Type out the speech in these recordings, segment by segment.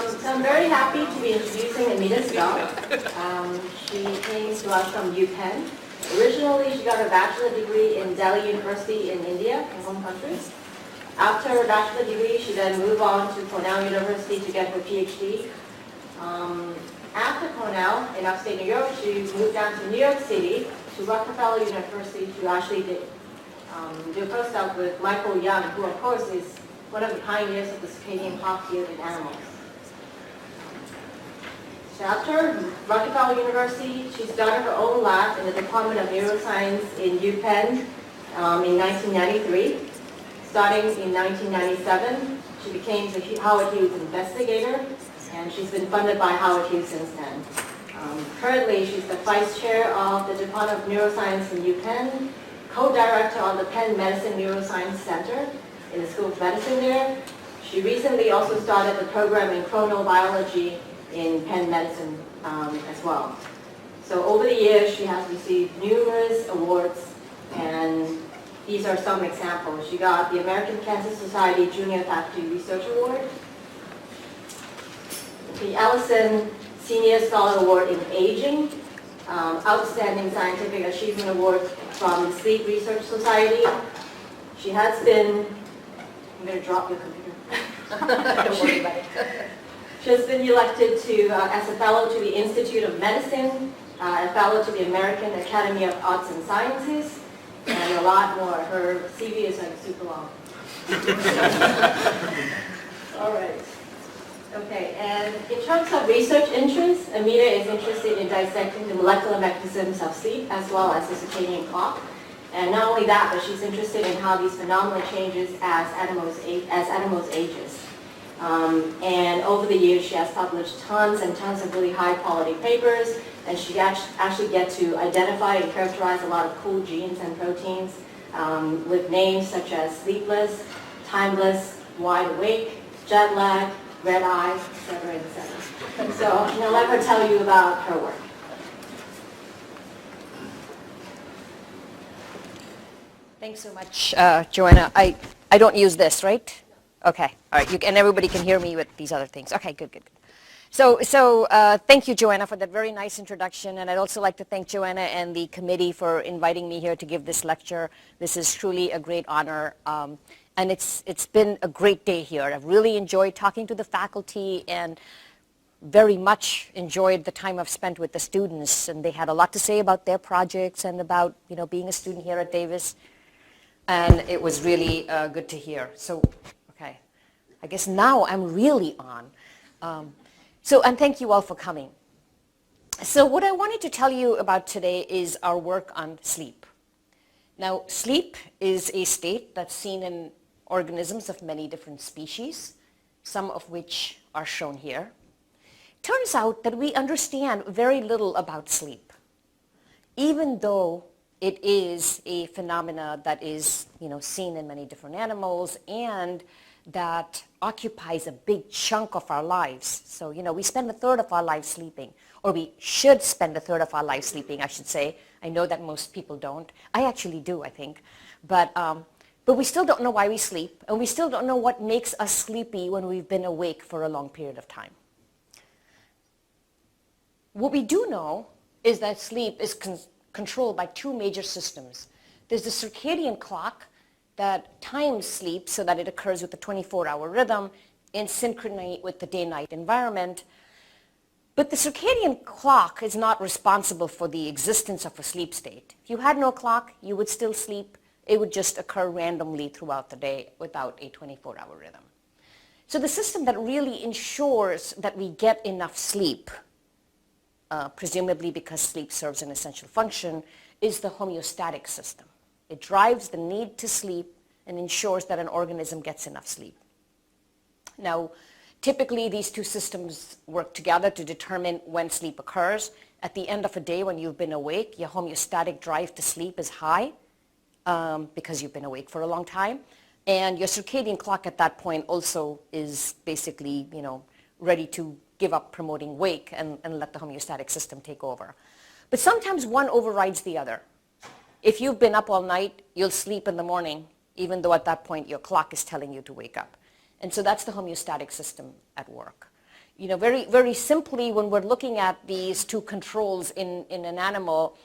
So I'm very happy to be introducing Amita Sehgal. She came to us from UPenn. Originally, she got her bachelor degree in Delhi University in India, her home country. After her bachelor degree, she then moved on to Cornell University to get her PhD. After Cornell, in upstate New York, she moved down to New York City to Rockefeller University to actually do a postdoc with Michael Young, who of course is one of the pioneers of the circadian clock field in animals. So after Rockefeller University, she started her own lab in the Department of Neuroscience in UPenn in 1993. Starting in 1997, she became the Howard Hughes investigator, and she's been funded by Howard Hughes since then. Currently, she's the vice chair of the Department of Neuroscience in UPenn, co-director of the Penn Medicine Neuroscience Center in the School of Medicine there. She recently also started the program in chronobiology in Penn Medicine as well. So over the years, she has received numerous awards, and these are some examples. She got the American Cancer Society Junior Faculty Research Award, the Ellison Senior Scholar Award in Aging, Outstanding Scientific Achievement Award from the Sleep Research Society. She has been, I'm going to drop your computer. Don't worry about it. She has been elected to, as a fellow to the Institute of Medicine, a fellow to the American Academy of Arts and Sciences, and a lot more. Her CV is like super long. All right. Okay, and in terms of research interests, Amita is interested in dissecting the molecular mechanisms of sleep as well as the circadian clock. And not only that, but she's interested in how these phenomena changes as animals ages. And over the years, she has published tons and tons of really high quality papers, and she actually gets to identify and characterize a lot of cool genes and proteins with names such as sleepless, timeless, wide awake, jet lag, red eye, etc., etc. So I'm going to let her tell you about her work. Thanks so much, Joanna. I don't use this, right? Okay, all right, and everybody can hear me with these other things. Okay, good. So thank you, Joanna, for that very nice introduction, and I'd also like to thank Joanna and the committee for inviting me here to give this lecture. This is truly a great honor, and it's been a great day here. I've really enjoyed talking to the faculty and very much enjoyed the time I've spent with the students, and they had a lot to say about their projects and about being a student here at Davis, and it was really good to hear. So, okay, I guess now I'm really on. And thank you all for coming. So what I wanted to tell you about today is our work on sleep. Now, sleep is a state that's seen in organisms of many different species, some of which are shown here. Turns out that we understand very little about sleep, even though it is a phenomena that is, seen in many different animals and that occupies a big chunk of our lives. So, we spend a third of our lives sleeping, or we should spend a third of our lives sleeping, I should say. I know that most people don't. I actually do, I think. But we still don't know why we sleep, and we still don't know what makes us sleepy when we've been awake for a long period of time. What we do know is that sleep is controlled by two major systems. There's the circadian clock that times sleep so that it occurs with a 24-hour rhythm in synchrony with the day-night environment. But the circadian clock is not responsible for the existence of a sleep state. If you had no clock, you would still sleep. It would just occur randomly throughout the day without a 24-hour rhythm. So the system that really ensures that we get enough sleep, presumably because sleep serves an essential function, is the homeostatic system. It drives the need to sleep and ensures that an organism gets enough sleep. Now, typically these two systems work together to determine when sleep occurs. At the end of a day when you've been awake, your homeostatic drive to sleep is high because you've been awake for a long time. And your circadian clock at that point also is basically, ready to give up promoting wake and let the homeostatic system take over. But sometimes one overrides the other. If you've been up all night, you'll sleep in the morning, even though at that point your clock is telling you to wake up. And so that's the homeostatic system at work. very, very simply, when we're looking at these two controls in an animal,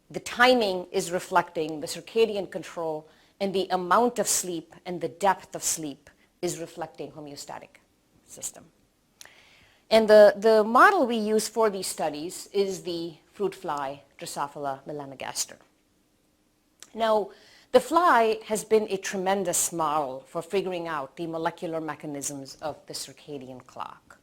the timing is reflecting the circadian control, and the amount of sleep and the depth of sleep is reflecting homeostatic system. And the model we use for these studies is the fruit fly, Drosophila melanogaster. Now, the fly has been a tremendous model for figuring out the molecular mechanisms of the circadian clock.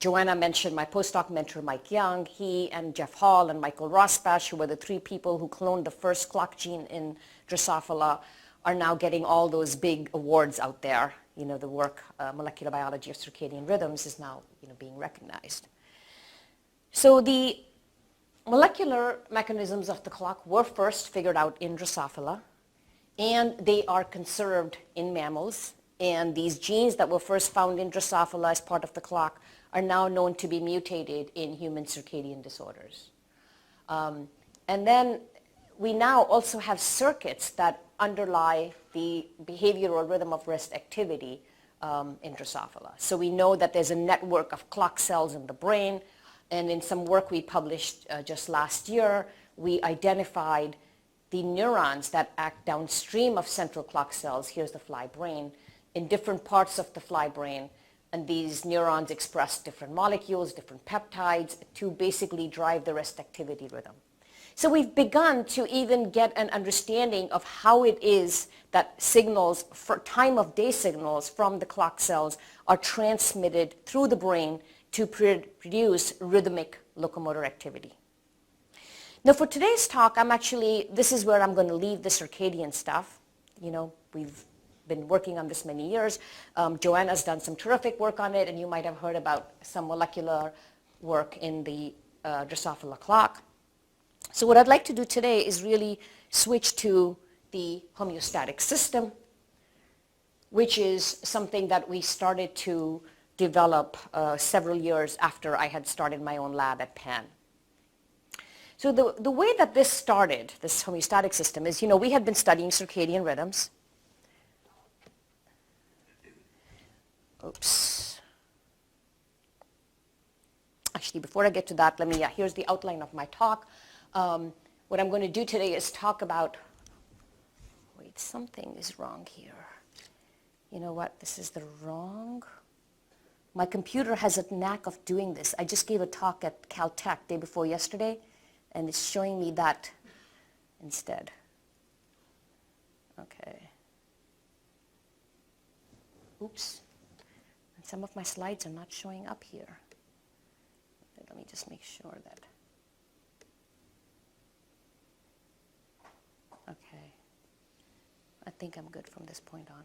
Joanna mentioned my postdoc mentor, Mike Young. He and Jeff Hall and Michael Rosbach, who were the three people who cloned the first clock gene in Drosophila, are now getting all those big awards out there. The work, molecular biology of circadian rhythms, is now being recognized. So the molecular mechanisms of the clock were first figured out in Drosophila, and they are conserved in mammals. And these genes that were first found in Drosophila as part of the clock are now known to be mutated in human circadian disorders. And then we now also have circuits that underlie the behavioral rhythm of rest activity in Drosophila. So we know that there's a network of clock cells in the brain, and in some work we published just last year, we identified the neurons that act downstream of central clock cells, here's the fly brain, in different parts of the fly brain, and these neurons express different molecules, different peptides to basically drive the rest activity rhythm. So we've begun to even get an understanding of how it is that signals, for time of day signals from the clock cells are transmitted through the brain to produce rhythmic locomotor activity. Now for today's talk, this is where I'm going to leave the circadian stuff. We've been working on this many years. Joanna's done some terrific work on it, and you might have heard about some molecular work in the Drosophila clock. So what I'd like to do today is really switch to the homeostatic system, which is something that we started to develop several years after I had started my own lab at Penn. So the way that this started, this homeostatic system, is, we had been studying circadian rhythms. Oops. Actually, before I get to that, here's the outline of my talk. What I'm going to do today is talk about, wait, something is wrong here. You know what, this is the wrong, my computer has a knack of doing this. I just gave a talk at Caltech day before yesterday, and it's showing me that instead. Okay. Oops. And some of my slides are not showing up here. Let me just make sure that. Okay. I think I'm good from this point on.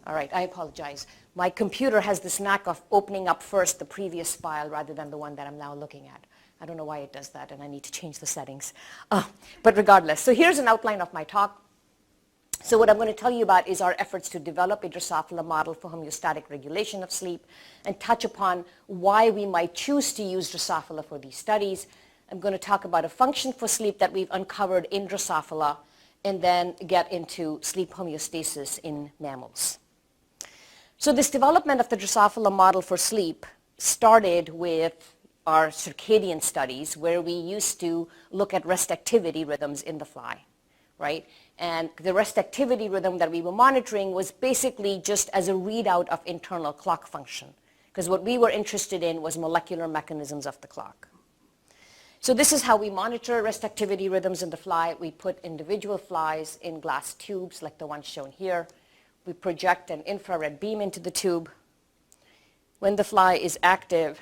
All right, I apologize. My computer has this knack of opening up first the previous file rather than the one that I'm now looking at. I don't know why it does that, and I need to change the settings. But regardless, so here's an outline of my talk. So what I'm going to tell you about is our efforts to develop a Drosophila model for homeostatic regulation of sleep, and touch upon why we might choose to use Drosophila for these studies. I'm going to talk about a function for sleep that we've uncovered in Drosophila, and then get into sleep homeostasis in mammals. So this development of the Drosophila model for sleep started with our circadian studies, where we used to look at rest activity rhythms in the fly, right? And the rest activity rhythm that we were monitoring was basically just as a readout of internal clock function, because what we were interested in was molecular mechanisms of the clock. So this is how we monitor rest activity rhythms in the fly. We put individual flies in glass tubes like the one shown here. We project an infrared beam into the tube. When the fly is active,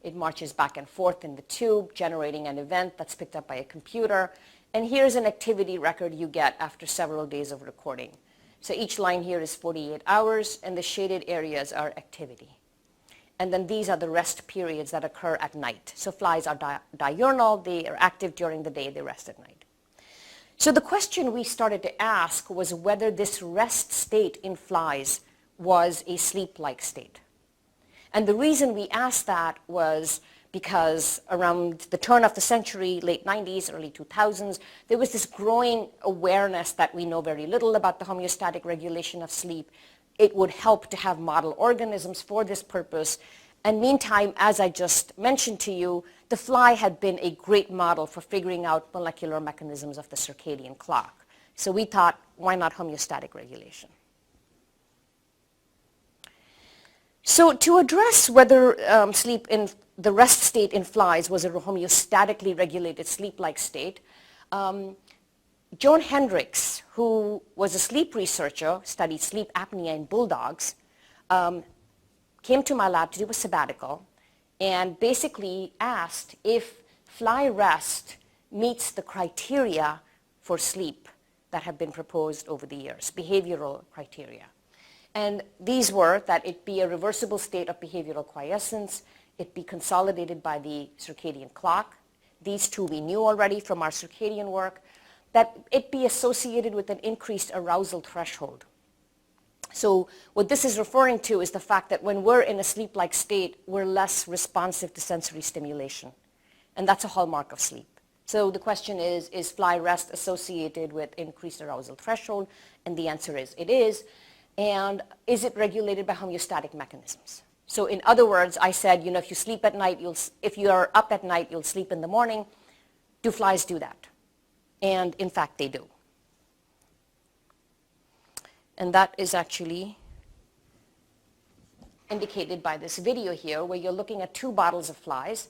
it marches back and forth in the tube, generating an event that's picked up by a computer. And here's an activity record you get after several days of recording. So each line here is 48 hours, and the shaded areas are activity. And then these are the rest periods that occur at night. So flies are diurnal, they are active during the day, they rest at night. So the question we started to ask was whether this rest state in flies was a sleep-like state. And the reason we asked that was because around the turn of the century, late 90s, early 2000s, there was this growing awareness that we know very little about the homeostatic regulation of sleep. It would help to have model organisms for this purpose. And meantime, as I just mentioned to you, the fly had been a great model for figuring out molecular mechanisms of the circadian clock. So we thought, why not homeostatic regulation? So to address whether sleep in the rest state in flies was a homeostatically regulated sleep-like state, Joan Hendricks, who was a sleep researcher, studied sleep apnea in bulldogs, came to my lab to do a sabbatical and basically asked if fly rest meets the criteria for sleep that have been proposed over the years, behavioral criteria. And these were that it be a reversible state of behavioral quiescence, it be consolidated by the circadian clock. These two we knew already from our circadian work, that it be associated with an increased arousal threshold. So what this is referring to is the fact that when we're in a sleep-like state, we're less responsive to sensory stimulation. And that's a hallmark of sleep. So the question is fly rest associated with increased arousal threshold? And the answer is it is. And is it regulated by homeostatic mechanisms? So in other words, I said, if you sleep at night, if you are up at night, you'll sleep in the morning. Do flies do that? And in fact, they do. And that is actually indicated by this video here, where you're looking at two bottles of flies.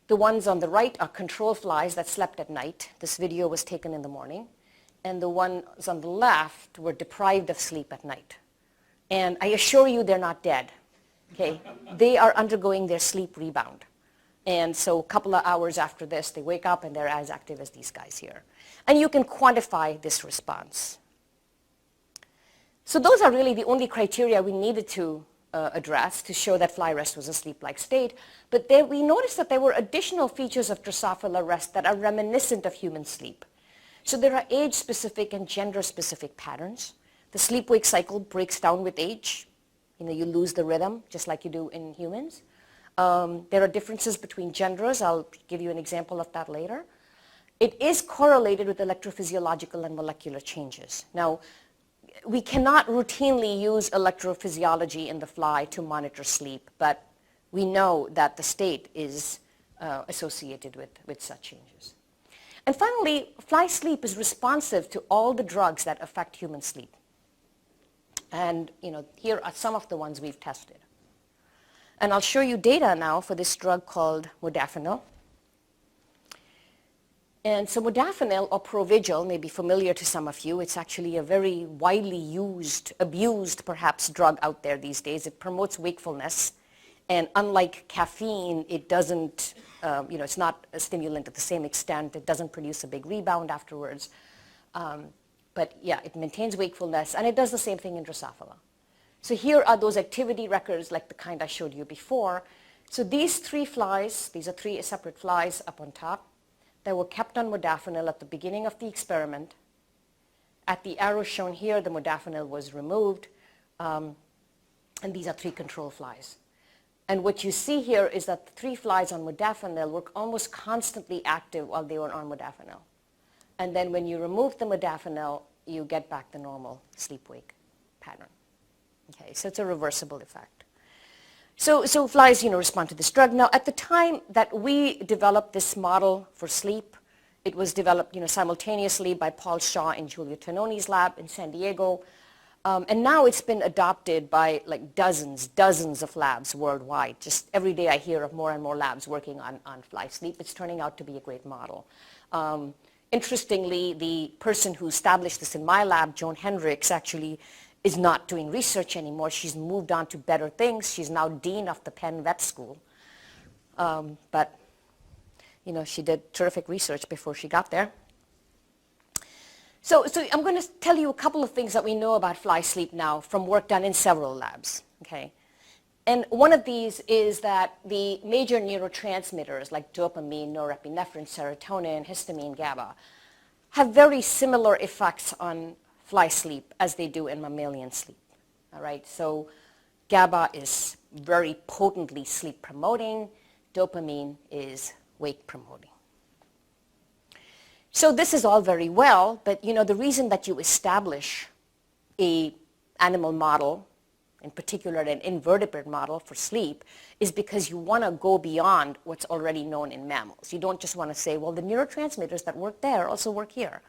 The ones on the right are control flies that slept at night. This video was taken in the morning. And the ones on the left were deprived of sleep at night. And I assure you they're not dead. Okay? They are undergoing their sleep rebound. And so a couple of hours after this, they wake up and they're as active as these guys here. And you can quantify this response. So those are really the only criteria we needed to address to show that fly rest was a sleep-like state. But we noticed that there were additional features of Drosophila rest that are reminiscent of human sleep. So there are age-specific and gender-specific patterns. The sleep-wake cycle breaks down with age. You lose the rhythm, just like you do in humans. There are differences between genders. I'll give you an example of that later. It is correlated with electrophysiological and molecular changes. Now, we cannot routinely use electrophysiology in the fly to monitor sleep, but we know that the state is associated with such changes. And finally, fly sleep is responsive to all the drugs that affect human sleep. And here are some of the ones we've tested. And I'll show you data now for this drug called modafinil. And so modafinil, or Provigil, may be familiar to some of you. It's actually a very widely used, abused perhaps, drug out there these days. It promotes wakefulness. And unlike caffeine, it doesn't, it's not a stimulant to the same extent. It doesn't produce a big rebound afterwards. But yeah, it maintains wakefulness, and it does the same thing in Drosophila. So here are those activity records like the kind I showed you before. So these three flies, these are three separate flies up on top, that were kept on modafinil at the beginning of the experiment. At the arrow shown here, the modafinil was removed, and these are three control flies. And what you see here is that the three flies on modafinil were almost constantly active while they were on modafinil. And then when you remove the modafinil, you get back the normal sleep-wake pattern. Okay, so it's a reversible effect. So flies, respond to this drug. Now, at the time that we developed this model for sleep, it was developed, simultaneously by Paul Shaw and Giulio Tononi's lab in San Diego. And now it's been adopted by like dozens of labs worldwide. Just every day I hear of more and more labs working on fly sleep. It's turning out to be a great model. Interestingly, the person who established this in my lab, Joan Hendricks, actually is not doing research anymore. She's moved on to better things. She's now dean of the Penn Vet School. But, she did terrific research before she got there. So I'm going to tell you a couple of things that we know about fly sleep now from work done in several labs, okay? And one of these is that the major neurotransmitters like dopamine, norepinephrine, serotonin, histamine, GABA have very similar effects on fly sleep as they do in mammalian sleep, all right? So GABA is very potently sleep promoting. dopamine is wake promoting. So this is all very well, but the reason that you establish a animal model, in particular an invertebrate model for sleep, is because you want to go beyond what's already known in mammals. You don't just want to say, well, the neurotransmitters that work there also work here.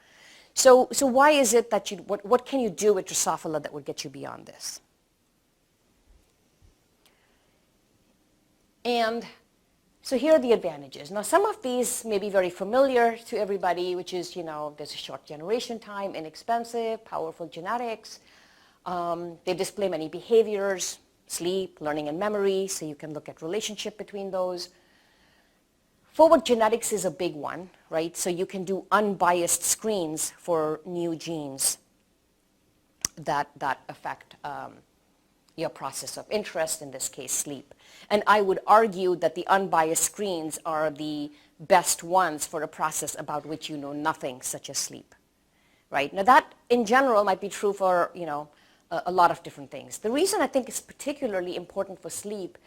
So why is it that what can you do with Drosophila that would get you beyond this? And so here are the advantages. Now, some of these may be very familiar to everybody, which is, there's a short generation time, inexpensive, powerful genetics. They display many behaviors, sleep, learning, and memory, so you can look at relationship between those. Forward genetics is a big one, right? So you can do unbiased screens for new genes that affect your process of interest, in this case, sleep. And I would argue that the unbiased screens are the best ones for a process about which you know nothing, such as sleep, right? Now that, in general, might be true for, a lot of different things. The reason I think it's particularly important for sleep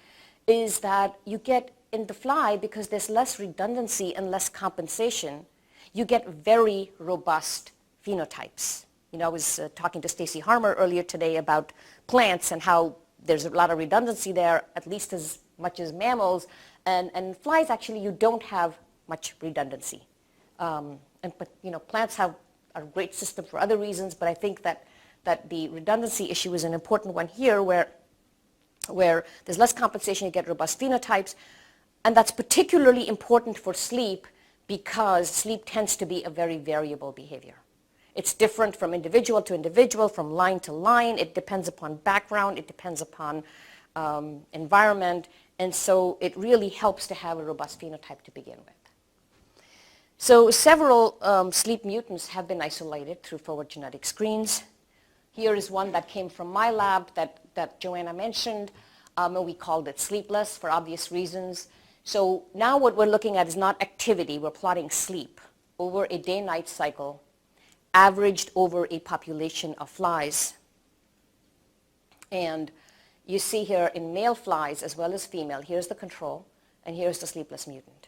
is that you get in the fly, because there's less redundancy and less compensation, you get very robust phenotypes. I was talking to Stacy Harmer earlier today about plants and how there's a lot of redundancy there, at least as much as mammals. And flies, actually, you don't have much redundancy. But plants have a great system for other reasons, but I think that the redundancy issue is an important one here, where there's less compensation, you get robust phenotypes. And that's particularly important for sleep because sleep tends to be a very variable behavior. It's different from individual to individual, from line to line. It depends upon background. It depends upon environment. And so it really helps to have a robust phenotype to begin with. So several sleep mutants have been isolated through forward genetic screens. Here is one that came from my lab that Joanna mentioned. And we called it sleepless for obvious reasons. So now what we're looking at is not activity. We're plotting sleep over a day-night cycle, averaged over a population of flies. And you see here in male flies as well as female, here's the control, and here's the sleepless mutant.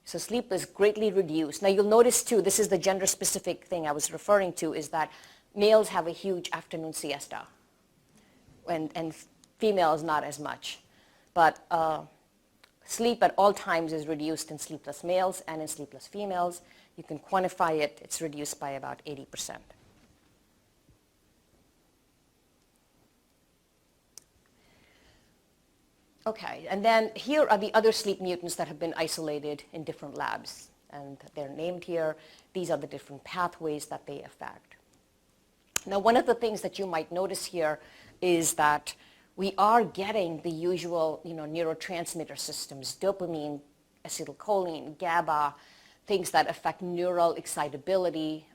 So sleep is greatly reduced. Now you'll notice too, this is the gender-specific thing I was referring to, is that males have a huge afternoon siesta, and females not as much. But sleep at all times is reduced in sleepless males and in sleepless females. You can quantify it. It's reduced by about 80%. Okay, and then here are the other sleep mutants that have been isolated in different labs. And they're named here. These are the different pathways that they affect. Now, one of the things that you might notice here is that we are getting the usual, neurotransmitter systems, dopamine, acetylcholine, GABA, things that affect neural excitability,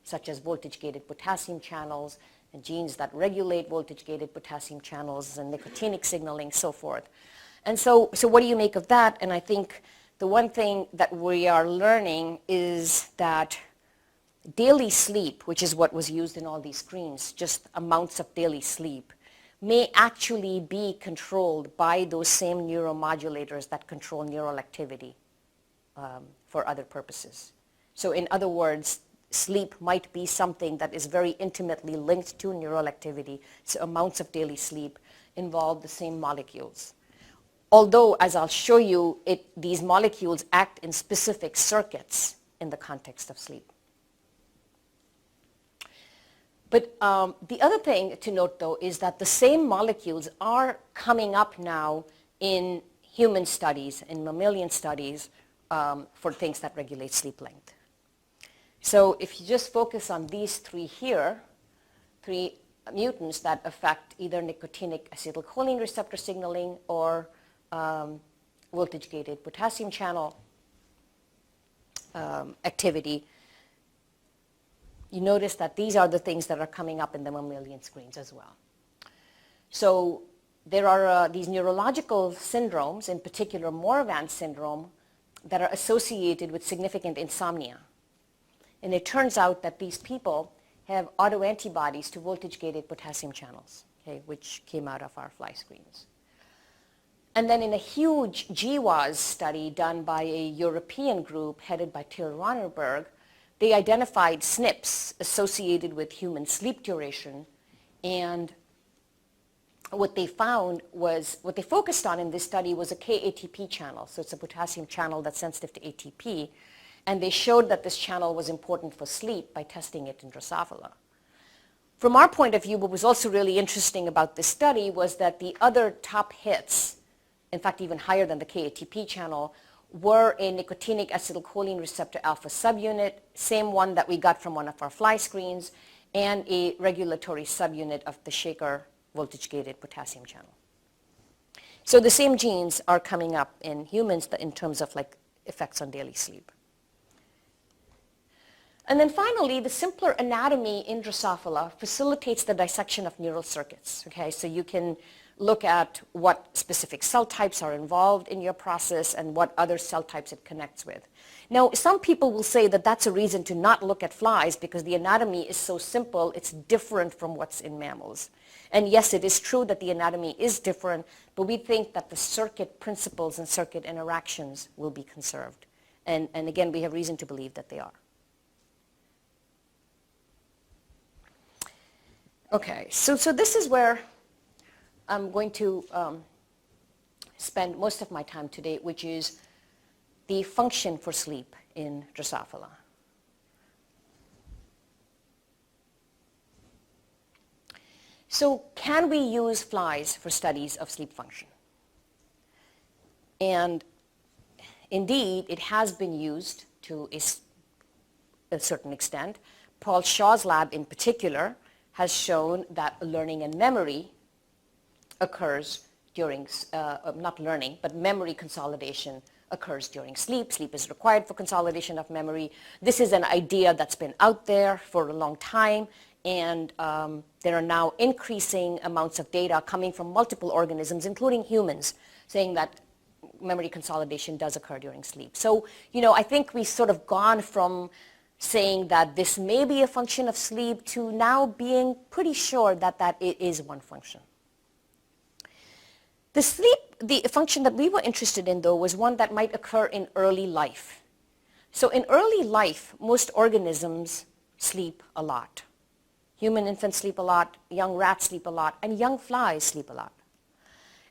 such as voltage-gated potassium channels, and genes that regulate voltage-gated potassium channels, and nicotinic signaling, so forth. And so what do you make of that? And I think the one thing that we are learning is that daily sleep, which is what was used in all these screens, just amounts of daily sleep, may actually be controlled by those same neuromodulators that control neural activity for other purposes. So in other words, sleep might be something that is very intimately linked to neural activity. So amounts of daily sleep involve the same molecules. Although, as I'll show you, these molecules act in specific circuits in the context of sleep. But the other thing to note, though, is that the same molecules are coming up now in human studies, in mammalian studies, for things that regulate sleep length. So if you just focus on these three here, three mutants that affect either nicotinic acetylcholine receptor signaling or voltage-gated potassium channel activity, you notice that these are the things that are coming up in the mammalian screens as well. So there are these neurological syndromes, in particular Morvan syndrome, that are associated with significant insomnia. And it turns out that these people have autoantibodies to voltage-gated potassium channels, okay, which came out of our fly screens. And then in a huge GWAS study done by a European group headed by Till Ronnerberg, they identified SNPs associated with human sleep duration. And what they found was, what they focused on in this study was a KATP channel. So it's a potassium channel that's sensitive to ATP. And they showed that this channel was important for sleep by testing it in Drosophila. From our point of view, what was also really interesting about this study was that the other top hits, in fact even higher than the KATP channel, were a nicotinic acetylcholine receptor alpha subunit, same one that we got from one of our fly screens, and a regulatory subunit of the Shaker voltage-gated potassium channel. So the same genes are coming up in humans in terms of like effects on daily sleep. And then finally, the simpler anatomy in Drosophila facilitates the dissection of neural circuits. Okay, so you can look at what specific cell types are involved in your process and what other cell types it connects with. Now, some people will say that that's a reason to not look at flies because the anatomy is so simple, it's different from what's in mammals. And yes, it is true that the anatomy is different, but we think that the circuit principles and circuit interactions will be conserved. And again, we have reason to believe that they are. Okay, so this is where I'm going to spend most of my time today, which is the function for sleep in Drosophila. So can we use flies for studies of sleep function? And indeed, it has been used to a certain extent. Paul Shaw's lab in particular has shown that learning and memory occurs during, not learning, but memory consolidation occurs during sleep. Sleep is required for consolidation of memory. This is an idea that's been out there for a long time, and there are now increasing amounts of data coming from multiple organisms, including humans, saying that memory consolidation does occur during sleep. So, I think we've sort of gone from saying that this may be a function of sleep to now being pretty sure that it is one function. The function that we were interested in, though, was one that might occur in early life. So in early life, most organisms sleep a lot. Human infants sleep a lot, young rats sleep a lot, and young flies sleep a lot.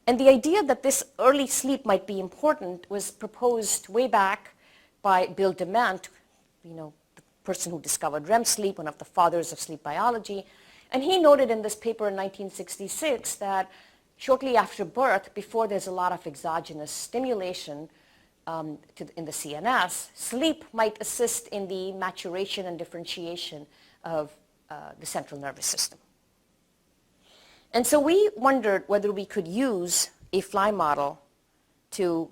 And the idea that this early sleep might be important was proposed way back by Bill Dement, the person who discovered REM sleep, one of the fathers of sleep biology. And he noted in this paper in 1966 that shortly after birth, before there's a lot of exogenous stimulation in the CNS, sleep might assist in the maturation and differentiation of the central nervous system. And so we wondered whether we could use a fly model to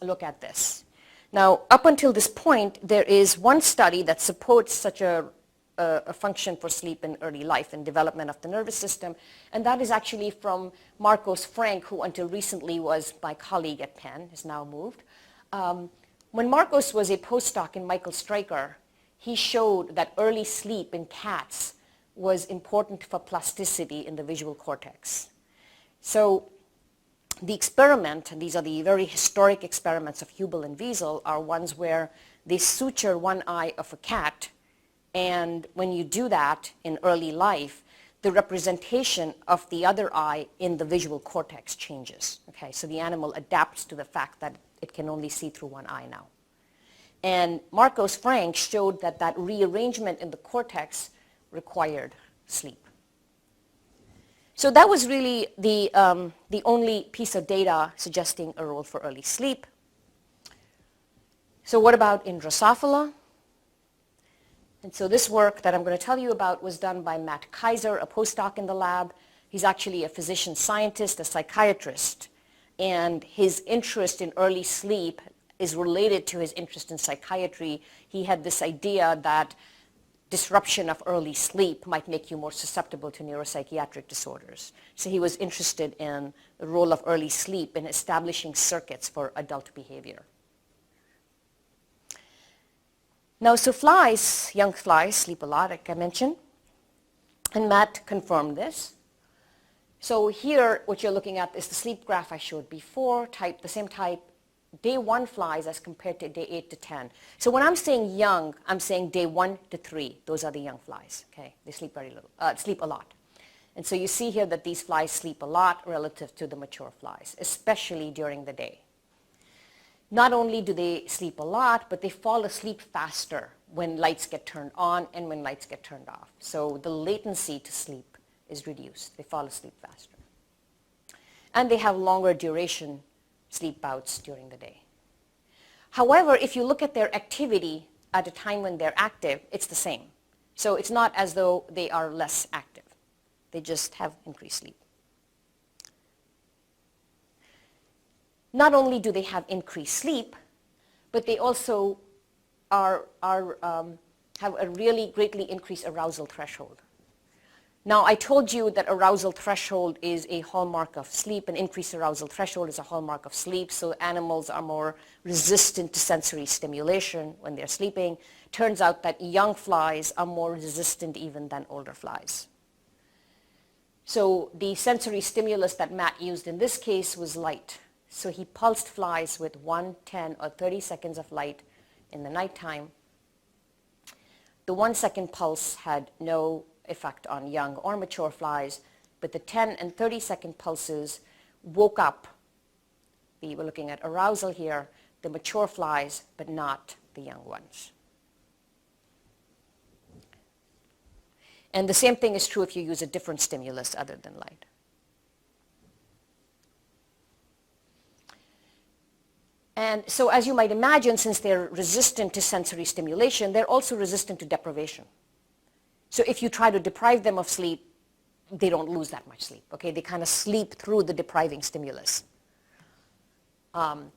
look at this. Now, up until this point, there is one study that supports such a function for sleep in early life and development of the nervous system, and that is actually from Marcos Frank, who until recently was my colleague at Penn, has now moved. When Marcos was a postdoc in Michael Stryker, he showed that early sleep in cats was important for plasticity in the visual cortex. So the experiment, and these are the very historic experiments of Hubel and Wiesel, are ones where they suture one eye of a cat, and when you do that in early life, the representation of the other eye in the visual cortex changes. Okay, so the animal adapts to the fact that it can only see through one eye now. And Marcos Frank showed that rearrangement in the cortex required sleep. So that was really the only piece of data suggesting a role for early sleep. So what about in Drosophila? And so this work that I'm going to tell you about was done by Matt Kaiser, a postdoc in the lab. He's actually a physician scientist, a psychiatrist, and his interest in early sleep is related to his interest in psychiatry. He had this idea that disruption of early sleep might make you more susceptible to neuropsychiatric disorders. So he was interested in the role of early sleep in establishing circuits for adult behavior. Now, so flies, young flies, sleep a lot, like I mentioned, and Matt confirmed this. So here, what you're looking at is the sleep graph I showed before, the same type, day 1 flies as compared to day 8 to 10. So when I'm saying young, I'm saying day 1 to 3. Those are the young flies. Okay, they sleep very little, sleep a lot. And so you see here that these flies sleep a lot relative to the mature flies, especially during the day. Not only do they sleep a lot, but they fall asleep faster when lights get turned on and when lights get turned off. So the latency to sleep is reduced. They fall asleep faster. And they have longer duration sleep bouts during the day. However, if you look at their activity at a time when they're active, it's the same. So it's not as though they are less active. They just have increased sleep. Not only do they have increased sleep, but they also have a really greatly increased arousal threshold. Now, I told you that arousal threshold is a hallmark of sleep. An increased arousal threshold is a hallmark of sleep, so animals are more resistant to sensory stimulation when they're sleeping. Turns out that young flies are more resistant even than older flies. So the sensory stimulus that Matt used in this case was light. So he pulsed flies with 1, 10, or 30 seconds of light in the nighttime. The 1 second pulse had no effect on young or mature flies, but the 10 and 30 second pulses woke up, we're looking at arousal here, the mature flies, but not the young ones. And the same thing is true if you use a different stimulus other than light. And so as you might imagine, since they're resistant to sensory stimulation, they're also resistant to deprivation. So if you try to deprive them of sleep, they don't lose that much sleep. Okay, they kind of sleep through the depriving stimulus. And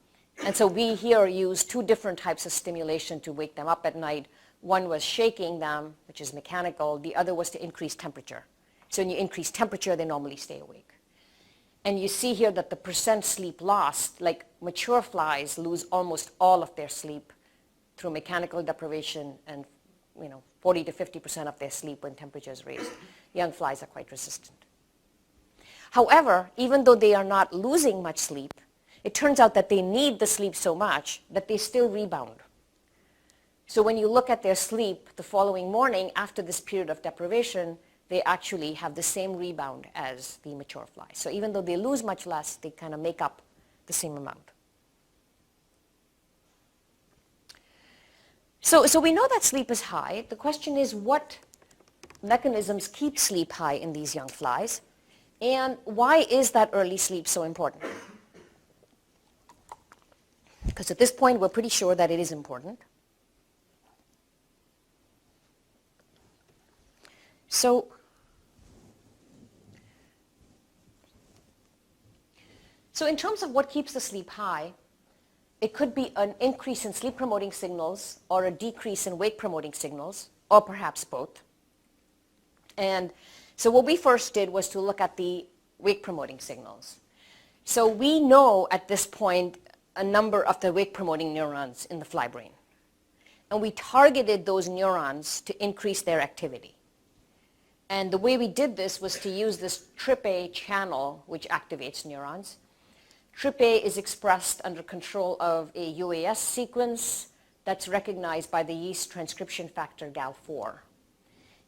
so we here use 2 different types of stimulation to wake them up at night. One was shaking them, which is mechanical. The other was to increase temperature. So when you increase temperature, they normally stay awake. And you see here that the percent sleep lost, like mature flies lose almost all of their sleep through mechanical deprivation, and 40 to 50% of their sleep when temperature is raised. Young flies are quite resistant. However, even though they are not losing much sleep, it turns out that they need the sleep so much that they still rebound. So when you look at their sleep the following morning after this period of deprivation, they actually have the same rebound as the mature flies. So even though they lose much less, they kind of make up the same amount. So we know that sleep is high. The question is, what mechanisms keep sleep high in these young flies? And why is that early sleep so important? Because at this point, we're pretty sure that it is important. So in terms of what keeps the sleep high, it could be an increase in sleep-promoting signals or a decrease in wake-promoting signals, or perhaps both. And so what we first did was to look at the wake-promoting signals. So we know at this point a number of the wake-promoting neurons in the fly brain. And we targeted those neurons to increase their activity. And the way we did this was to use this TRPA channel, which activates neurons. TRPA is expressed under control of a UAS sequence that's recognized by the yeast transcription factor GAL4.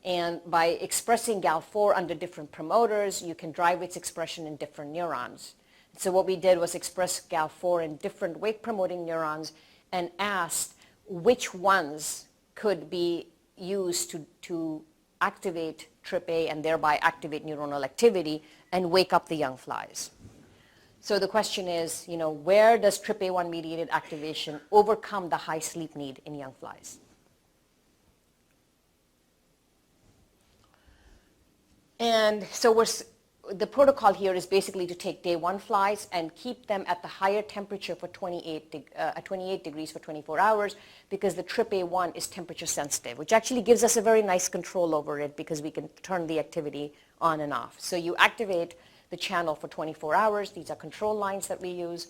And by expressing GAL4 under different promoters, you can drive its expression in different neurons. So what we did was express GAL4 in different wake-promoting neurons and asked which ones could be used to activate TRPA and thereby activate neuronal activity and wake up the young flies. So the question is, where does TRPA1 mediated activation overcome the high sleep need in young flies? And so the protocol here is basically to take day 1 flies and keep them at the higher temperature for 28 degrees for 24 hours because the TRPA1 is temperature sensitive, which actually gives us a very nice control over it because we can turn the activity on and off. So you activate the channel for 24 hours. These are control lines that we use.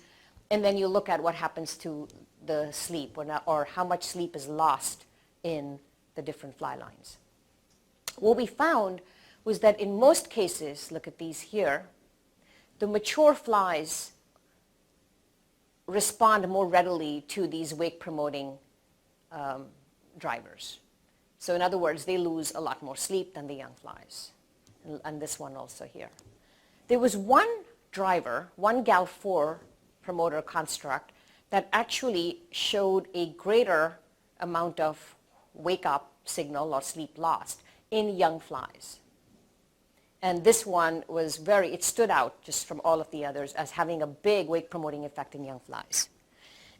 And then you look at what happens to the sleep or how much sleep is lost in the different fly lines. What we found was that in most cases, look at these here, the mature flies respond more readily to these wake-promoting drivers. So in other words, they lose a lot more sleep than the young flies. And this one also here. There was one driver, one GAL4 promoter construct, that actually showed a greater amount of wake-up signal or sleep lost in young flies. And this one was it stood out just from all of the others as having a big wake-promoting effect in young flies.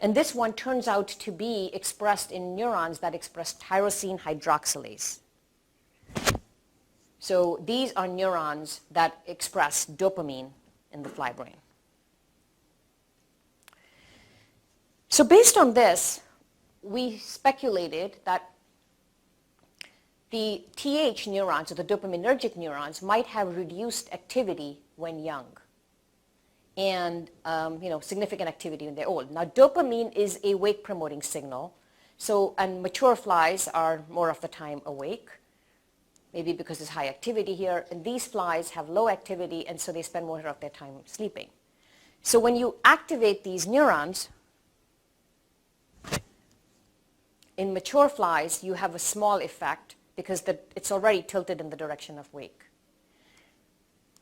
And this one turns out to be expressed in neurons that express tyrosine hydroxylase. So these are neurons that express dopamine in the fly brain. So based on this, we speculated that the TH neurons, or the dopaminergic neurons, might have reduced activity when young and significant activity when they're old. Now, dopamine is a wake-promoting signal, and mature flies are more of the time awake, maybe because there's high activity here, and these flies have low activity, and so they spend more of their time sleeping. So when you activate these neurons, in mature flies, you have a small effect because it's already tilted in the direction of wake.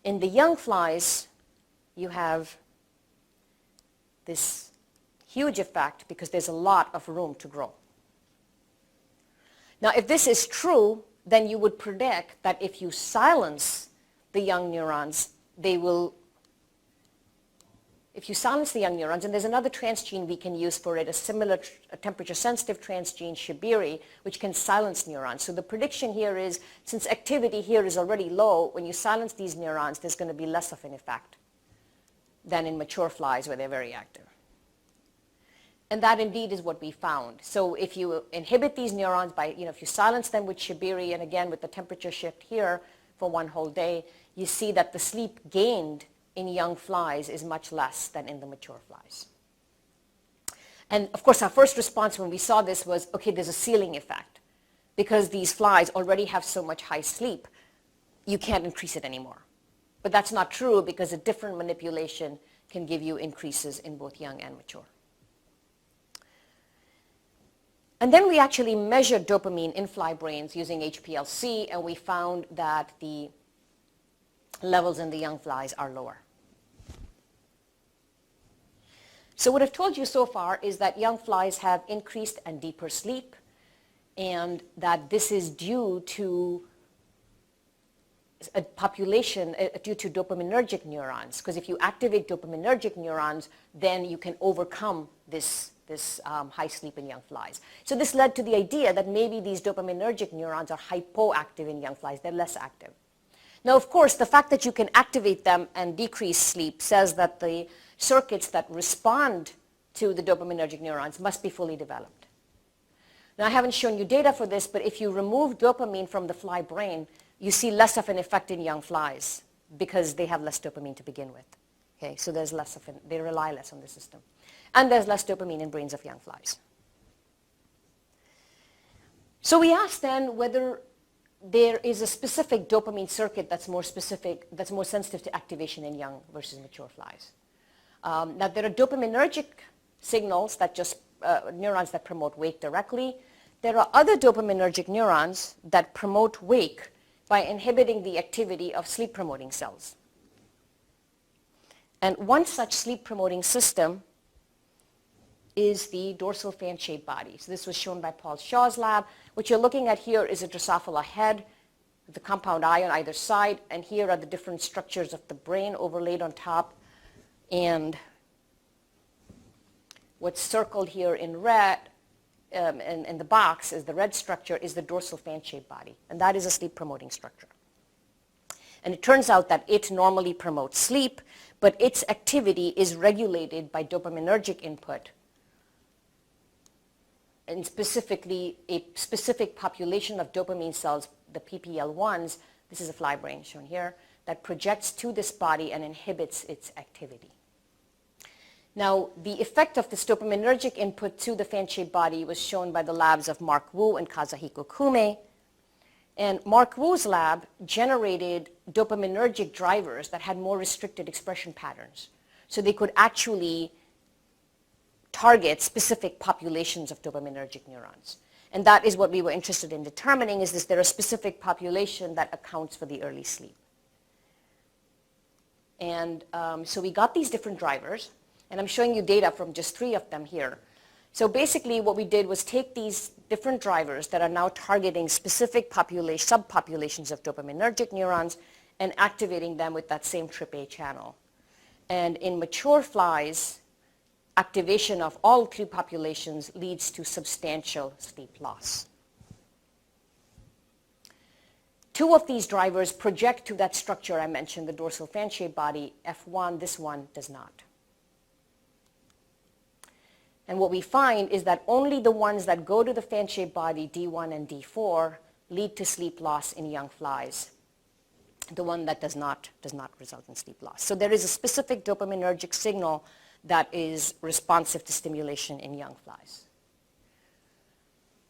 In the young flies, you have this huge effect because there's a lot of room to grow. Now, if this is true, then you would predict that if you silence the young neurons, if you silence the young neurons, and there's another transgene we can use for it, a similar temperature-sensitive transgene, Shibiri, which can silence neurons. So the prediction here is, since activity here is already low, when you silence these neurons, there's going to be less of an effect than in mature flies where they're very active. And that indeed is what we found. So if you inhibit these neurons if you silence them with Shibiri, and again with the temperature shift here for one whole day, you see that the sleep gained in young flies is much less than in the mature flies. And of course, our first response when we saw this was, okay, there's a ceiling effect. Because these flies already have so much high sleep, you can't increase it anymore. But that's not true because a different manipulation can give you increases in both young and mature. And then we actually measured dopamine in fly brains using HPLC, and we found that the levels in the young flies are lower. So what I've told you so far is that young flies have increased and deeper sleep, and that this is due to a population, due to dopaminergic neurons. Because if you activate dopaminergic neurons, then you can overcome this high sleep in young flies. So this led to the idea that maybe these dopaminergic neurons are hypoactive in young flies. They're less active. Now, of course, the fact that you can activate them and decrease sleep says that the circuits that respond to the dopaminergic neurons must be fully developed. Now, I haven't shown you data for this, but if you remove dopamine from the fly brain, you see less of an effect in young flies because they have less dopamine to begin with. Okay, so there's less of they rely less on the system. And there's less dopamine in brains of young flies. So we asked then whether there is a specific dopamine circuit that's more sensitive to activation in young versus mature flies. Now, there are dopaminergic signals that neurons that promote wake directly. There are other dopaminergic neurons that promote wake by inhibiting the activity of sleep-promoting cells. And one such sleep-promoting system is the dorsal fan-shaped body. So this was shown by Paul Shaw's lab. What you're looking at here is a Drosophila head with the compound eye on either side, and here are the different structures of the brain overlaid on top. And what's circled here in red, in the box, is the red structure, is the dorsal fan-shaped body. And that is a sleep-promoting structure. And it turns out that it normally promotes sleep, but its activity is regulated by dopaminergic input, and specifically a specific population of dopamine cells, the PPL1s, this is a fly brain shown here, that projects to this body and inhibits its activity. Now, the effect of this dopaminergic input to the fan-shaped body was shown by the labs of Mark Wu and Kazuhiko Kume. And Mark Wu's lab generated dopaminergic drivers that had more restricted expression patterns. So they could actually target specific populations of dopaminergic neurons. And that is what we were interested in determining, is there a specific population that accounts for the early sleep. And so we got these different drivers, and I'm showing you data from just 3 of them here. So basically what we did was take these different drivers that are now targeting specific subpopulations of dopaminergic neurons and activating them with that same TRPA channel. And in mature flies, activation of all 3 populations leads to substantial sleep loss. 2 of these drivers project to that structure I mentioned, the dorsal fan-shaped body, F1, this one does not. And what we find is that only the ones that go to the fan-shaped body, D1 and D4, lead to sleep loss in young flies. The one that does not result in sleep loss. So there is a specific dopaminergic signal that is responsive to stimulation in young flies.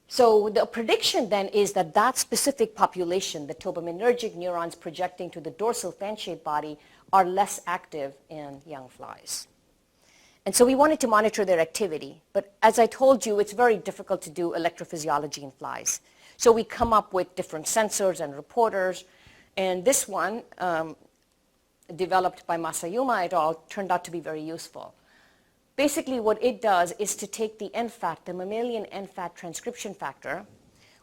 So the prediction then is that that specific population, the dopaminergic neurons projecting to the dorsal fan-shaped body, are less active in young flies. And so we wanted to monitor their activity. But as I told you, it's very difficult to do electrophysiology in flies. So we come up with different sensors and reporters. And this one, developed by Masayuma et al., turned out to be very useful. Basically, what it does is to take the NFAT, the mammalian NFAT transcription factor,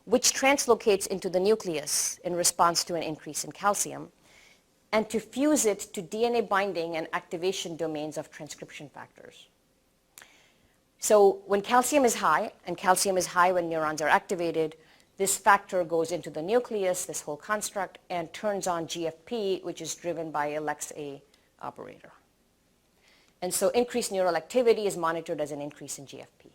which translocates into the nucleus in response to an increase in calcium, and to fuse it to DNA binding and activation domains of transcription factors. So when calcium is high, and calcium is high when neurons are activated, this factor goes into the nucleus, this whole construct, and turns on GFP, which is driven by a LEX-A operator. And so increased neural activity is monitored as an increase in GFP.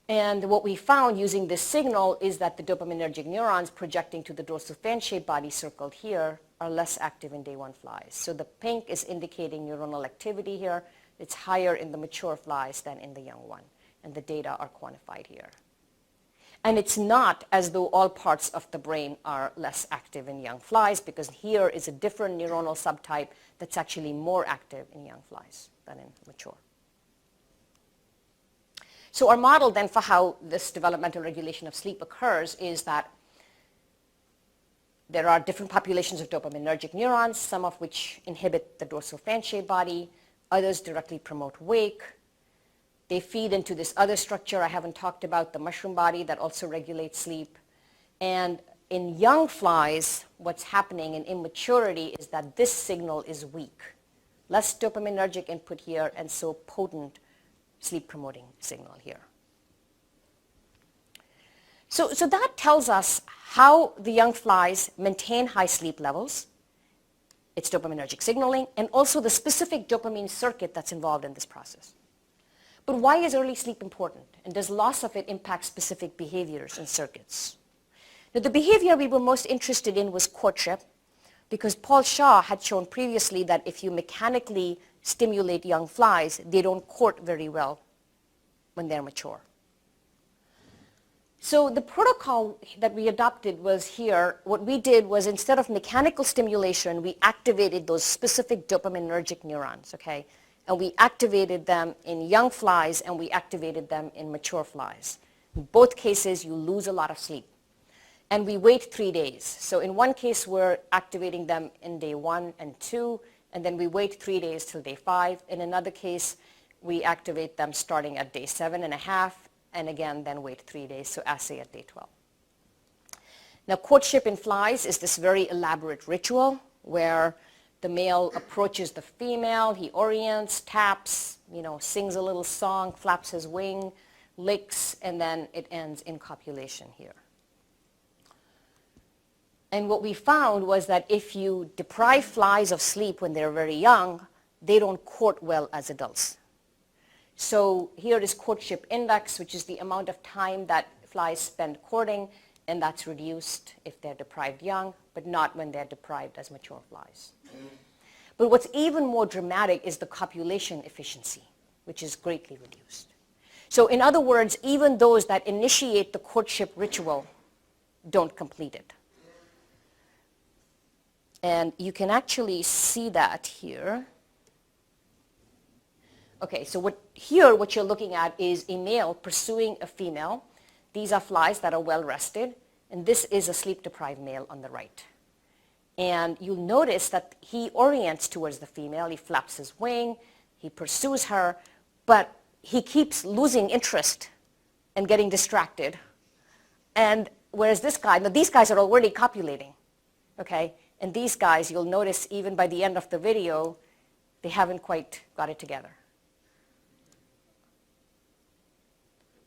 And what we found using this signal is that the dopaminergic neurons projecting to the dorsal fan-shaped body circled here are less active in day 1 flies. So the pink is indicating neuronal activity here. It's higher in the mature flies than in the young one. And the data are quantified here. And it's not as though all parts of the brain are less active in young flies, because here is a different neuronal subtype that's actually more active in young flies than in mature. So our model then for how this developmental regulation of sleep occurs is that there are different populations of dopaminergic neurons, some of which inhibit the dorsal fan-shaped body, others directly promote wake. They feed into this other structure I haven't talked about, the mushroom body, that also regulates sleep. And in young flies, what's happening in immaturity is that this signal is weak. Less dopaminergic input here, and so potent sleep-promoting signal here. So that tells us how the young flies maintain high sleep levels. It's dopaminergic signaling, and also the specific dopamine circuit that's involved in this process. But why is early sleep important? And does loss of it impact specific behaviors and circuits? Now, the behavior we were most interested in was courtship, because Paul Shaw had shown previously that if you mechanically stimulate young flies, they don't court very well when they're mature. So the protocol that we adopted was here. What we did was, instead of mechanical stimulation, we activated those specific dopaminergic neurons, okay? And we activated them in young flies, and we activated them in mature flies. In both cases, you lose a lot of sleep. And we wait 3 days. So in one case, we're activating them in day 1 and 2, and then we wait 3 days till day 5. In another case, we activate them starting at day 7.5, and again, then wait 3 days, so assay at day 12. Now, courtship in flies is this very elaborate ritual where the male approaches the female, he orients, taps, sings a little song, flaps his wing, licks, and then it ends in copulation here. And what we found was that if you deprive flies of sleep when they're very young, they don't court well as adults. So here is courtship index, which is the amount of time that flies spend courting, and that's reduced if they're deprived young, but not when they're deprived as mature flies. But what's even more dramatic is the copulation efficiency, which is greatly reduced. So in other words, even those that initiate the courtship ritual don't complete it. And you can actually see that here. Okay, so what you're looking at is a male pursuing a female. These are flies that are well rested, and this is a sleep-deprived male on the right. And you'll notice that he orients towards the female, he flaps his wing, he pursues her, but he keeps losing interest and getting distracted. And whereas this guy, now these guys are already copulating, okay? And these guys, you'll notice even by the end of the video, they haven't quite got it together.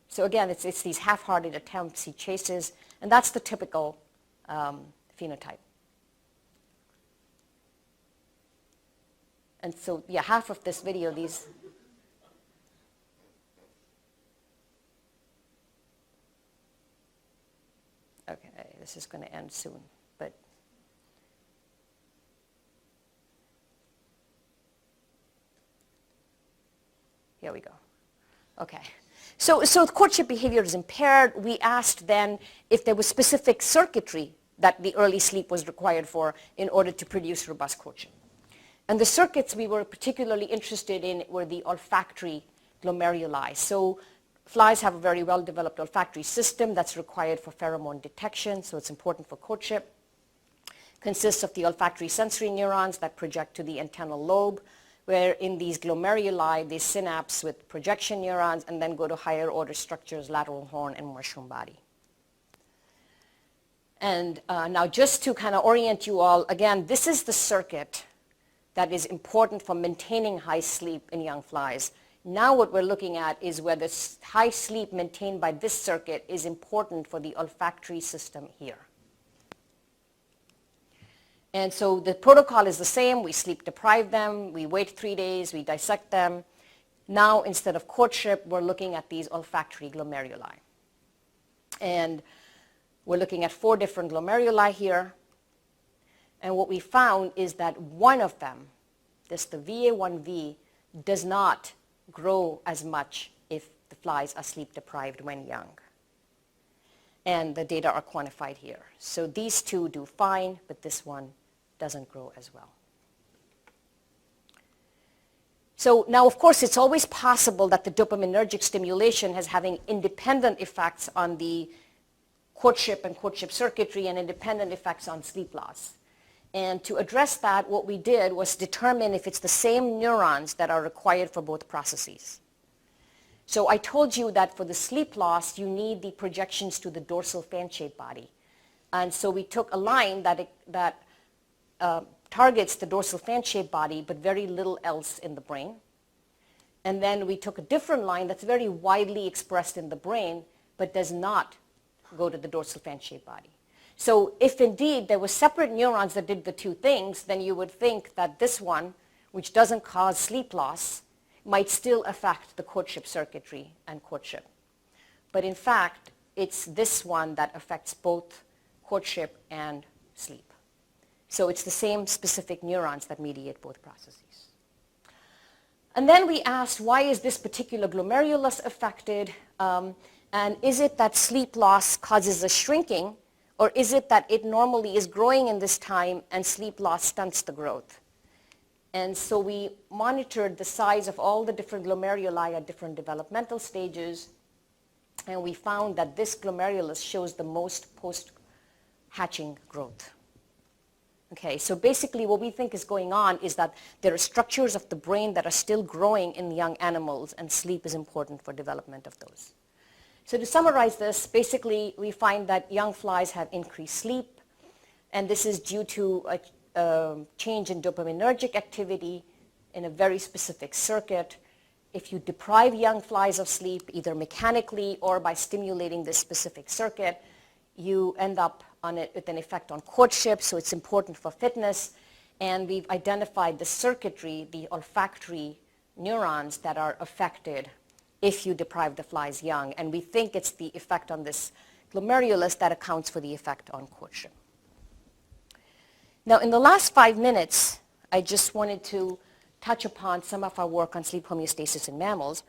So again, it's these half-hearted attempts he chases, and that's the typical phenotype. And so, yeah, half of this video, these... Okay, this is going to end soon, but... Here we go. Okay. So the courtship behavior is impaired. We asked then if there was specific circuitry that the early sleep was required for in order to produce robust courtship. And the circuits we were particularly interested in were the olfactory glomeruli. So flies have a very well-developed olfactory system that's required for pheromone detection, so it's important for courtship. Consists of the olfactory sensory neurons that project to the antennal lobe, where in these glomeruli they synapse with projection neurons and then go to higher order structures, lateral horn and mushroom body. And now just to kind of orient you all, again, this is the circuit that is important for maintaining high sleep in young flies. Now what we're looking at is whether high sleep maintained by this circuit is important for the olfactory system here. And so the protocol is the same. We sleep deprive them, we wait 3 days, we dissect them. Now instead of courtship, we're looking at these olfactory glomeruli. And we're looking at 4 different glomeruli here. And what we found is that one of them, this the VA1V, does not grow as much if the flies are sleep deprived when young. And the data are quantified here. So these 2 do fine, but this one doesn't grow as well. So now, of course, it's always possible that the dopaminergic stimulation is having independent effects on the courtship and courtship circuitry and independent effects on sleep loss. And to address that, what we did was determine if it's the same neurons that are required for both processes. So I told you that for the sleep loss, you need the projections to the dorsal fan-shaped body. And so we took a line that targets the dorsal fan-shaped body, but very little else in the brain. And then we took a different line that's very widely expressed in the brain, but does not go to the dorsal fan-shaped body. So if indeed there were separate neurons that did the 2 things, then you would think that this one, which doesn't cause sleep loss, might still affect the courtship circuitry and courtship. But in fact, it's this one that affects both courtship and sleep. So it's the same specific neurons that mediate both processes. And then we asked, why is this particular glomerulus affected? And is it that sleep loss causes a shrinking, or is it that it normally is growing in this time and sleep loss stunts the growth? And so we monitored the size of all the different glomeruli at different developmental stages, and we found that this glomerulus shows the most post-hatching growth. Okay, so basically what we think is going on is that there are structures of the brain that are still growing in young animals, and sleep is important for development of those. So to summarize this, basically we find that young flies have increased sleep, and this is due to a change in dopaminergic activity in a very specific circuit. If you deprive young flies of sleep, either mechanically or by stimulating this specific circuit, you end up with an effect on courtship, so it's important for fitness. And we've identified the circuitry, the olfactory neurons that are affected if you deprive the flies young. And we think it's the effect on this glomerulus that accounts for the effect on courtship. Now, in the last 5 minutes, I just wanted to touch upon some of our work on sleep homeostasis in mammals.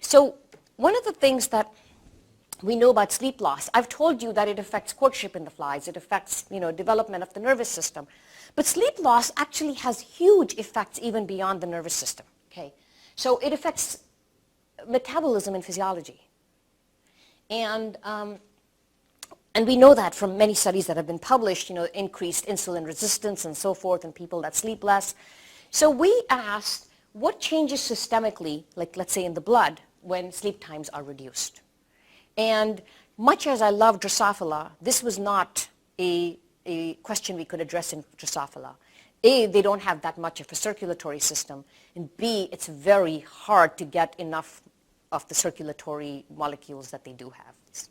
So one of the things that we know about sleep loss, I've told you that it affects courtship in the flies, it affects, development of the nervous system. But sleep loss actually has huge effects even beyond the nervous system, okay? So it affects metabolism and physiology. And we know that from many studies that have been published, increased insulin resistance and so forth in people that sleep less. So we asked, what changes systemically, like let's say in the blood, when sleep times are reduced? And much as I love Drosophila, this was not a question we could address in Drosophila. A, they don't have that much of a circulatory system, and B, it's very hard to get enough of the circulatory molecules that they do have. It's,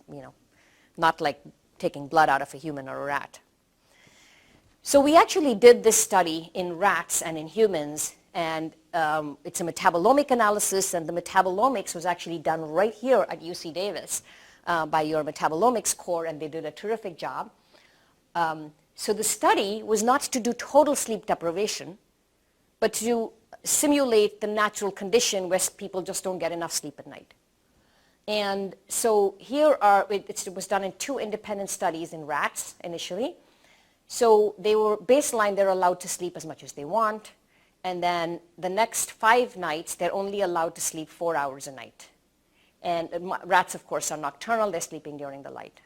not like taking blood out of a human or a rat. So we actually did this study in rats and in humans, and it's a metabolomic analysis, and the metabolomics was actually done right here at UC Davis by your metabolomics core, and they did a terrific job. So the study was not to do total sleep deprivation, but to simulate the natural condition where people just don't get enough sleep at night. And so here it was done in 2 independent studies in rats initially. So they were baseline, they're allowed to sleep as much as they want. And then the next 5 nights, they're only allowed to sleep 4 hours a night. And rats, of course, are nocturnal. They're sleeping during the light.